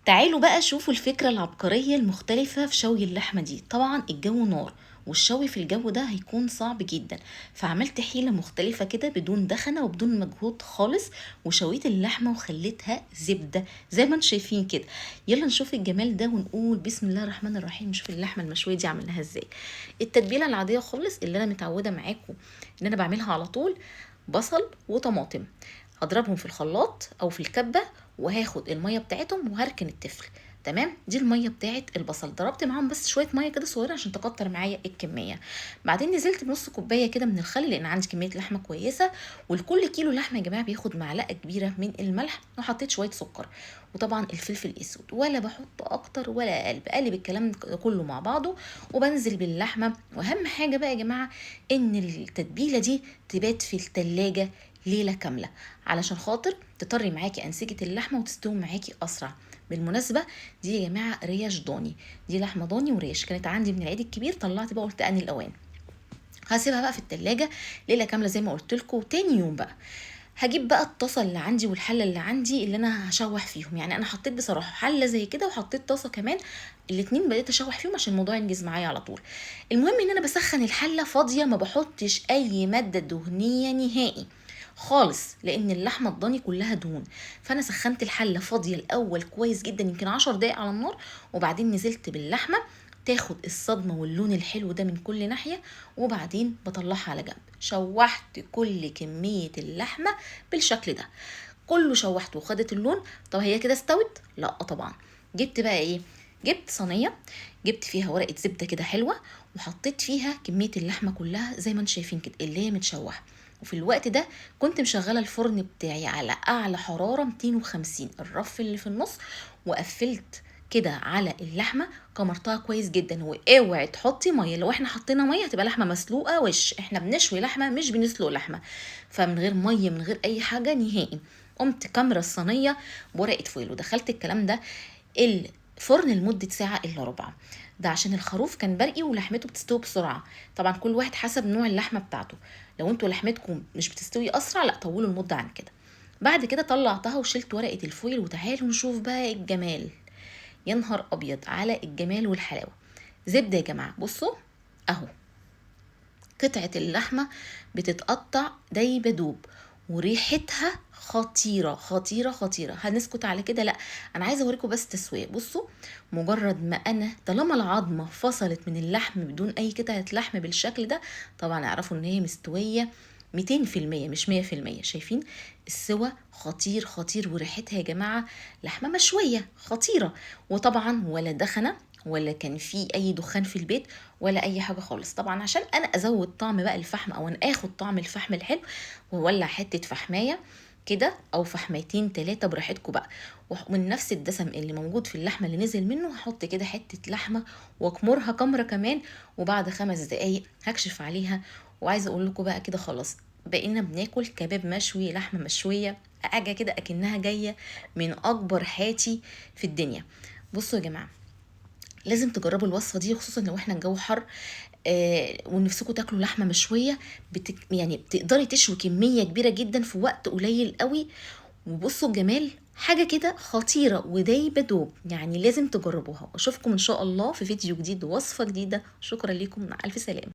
تعالوا بقى شوفوا الفكرة العبقرية المختلفة في شوي اللحمة دي. طبعا الجو نار والشوي في الجو ده هيكون صعب جدا، فعملت حيلة مختلفة كده بدون دخنة وبدون مجهود خالص، وشويت اللحمة وخليتها زبدة زي ما انتم شايفين كده. يلا نشوف الجمال ده ونقول بسم الله الرحمن الرحيم. نشوف اللحمة المشوية دي عملناها ازاي. التتبيلة العادية خالص اللي انا متعودة معاكم ان انا بعملها على طول: بصل وطماطم، هضربهم في الخلاط او في الكبه، وهاخد الميه بتاعتهم وهركن التفل. تمام، دي الميه بتاعت البصل، ضربت معاهم بس شويه ميه كده صغيره عشان تكتر معايا الكميه. بعدين نزلت بنص كوبايه كده من الخل لان عندي كميه لحمه كويسه، ولكل كيلو لحمه يا جماعه بياخد معلقه كبيره من الملح، وحطيت شويه سكر، وطبعا الفلفل الاسود، ولا بحط اكتر ولا اقل، بقلب الكلام كله مع بعضه وبنزل باللحمه. واهم حاجه بقى يا جماعه ان التتبيله دي تبات في التلاجة ليله كامله علشان خاطر تطري معاكي انسجه اللحمه وتستوي معاكي اسرع. بالمناسبه دي يا جماعه ريش ضاني، دي لحمه ضاني وريش كانت عندي من العيد الكبير، طلعت بقى قلت اني الاوان. هسيبها بقى في التلاجة ليله كامله زي ما قلت لكم. تاني يوم بقى هجيب بقى الطاسه اللي عندي والحله اللي عندي اللي انا هشوح فيهم. يعني انا حطيت بصراحه حله زي كده وحطيت طاسه كمان، الاتنين بديت اشوح فيهم عشان الموضوع ينجز معايا على طول. المهم ان انا بسخن الحله فاضيه، ما بحطش اي ماده دهنيه نهائي خالص لان اللحمه الضاني كلها دهون. فانا سخنت الحله فاضيه الاول كويس جدا، يمكن 10 دقايق على النار، وبعدين نزلت باللحمه تاخد الصدمه واللون الحلو ده من كل ناحيه، وبعدين بطلعها على جنب. شوحت كل كميه اللحمه بالشكل ده، كله شوحته وخدت اللون. طب هي كده استوت؟ لا طبعا. جبت بقى ايه؟ جبت صينيه، جبت فيها ورقه زبده كده حلوه، وحطيت فيها كميه اللحمه كلها زي ما انتم شايفين كده اللي هي متشوحه. وفي الوقت ده كنت مشغله الفرن بتاعي على اعلى حراره 250، الرف اللي في النص، وقفلت كده على اللحمه، كمرتها كويس جدا. واوعي تحطي ميه، لو احنا حطينا ميه هتبقى لحمه مسلوقه وش، احنا بنشوي لحمه مش بنسلق لحمه، فمن غير ميه من غير اي حاجه نهائي. قمت كامره الصينيه بورقه فويل ودخلت الكلام ده الفرن لمده ساعه الا ربع. ده عشان الخروف كان برقي ولحمته بتستوي بسرعه. طبعا كل واحد حسب نوع اللحمه بتاعته، لو انتوا لحمتكم مش بتستوي اسرع لا طولوا المده عن كده. بعد كده طلعتها وشلت ورقه الفويل، وتعالوا نشوف بقى الجمال. يا نهار ابيض على الجمال والحلاوه. زبده يا جماعه، بصوا اهو قطعة اللحمة بتتقطع دايبة دوب، وريحتها خطيرة خطيرة خطيرة. هنسكت على كده؟ لا، انا عايزة اوريكم بس تسوية. بصوا، مجرد ما انا طالما العظمة فصلت من اللحم بدون اي قطعة لحم بالشكل ده، طبعا اعرفوا ان هي مستوية 200% مش 100%. شايفين السوا خطير خطير، وريحتها يا جماعة لحمة مشوية خطيرة. وطبعا ولا دخنة ولا كان في اي دخان في البيت ولا اي حاجه خالص. طبعا عشان انا ازود طعم بقى الفحم او انا اخد طعم الفحم الحلو، وولع حته فحمايه كده او فحميتين 3 براحتكم بقى. ومن نفس الدسم اللي موجود في اللحمه اللي نزل منه هحط كده حته لحمه واكمرها كمره كمان، وبعد 5 دقايق هكشف عليها. وعايزه اقول لكم بقى كده خلاص بقينا بناكل كباب مشوي، لحمه مشويه، حاجه كده اكنها جايه من اكبر حاتي في الدنيا. بصوا يا جماعه، لازم تجربوا الوصفه دي خصوصا لو احنا الجو حر ونفسكم تاكلوا لحمه مشويه. يعني بتقدري تشوي كميه كبيره جدا في وقت قليل قوي. وبصوا الجمال، حاجه كده خطيره ودايبه دوب، يعني لازم تجربوها. اشوفكم ان شاء الله في فيديو جديد ووصفه جديده. شكرا لكم، مع الف سلامه.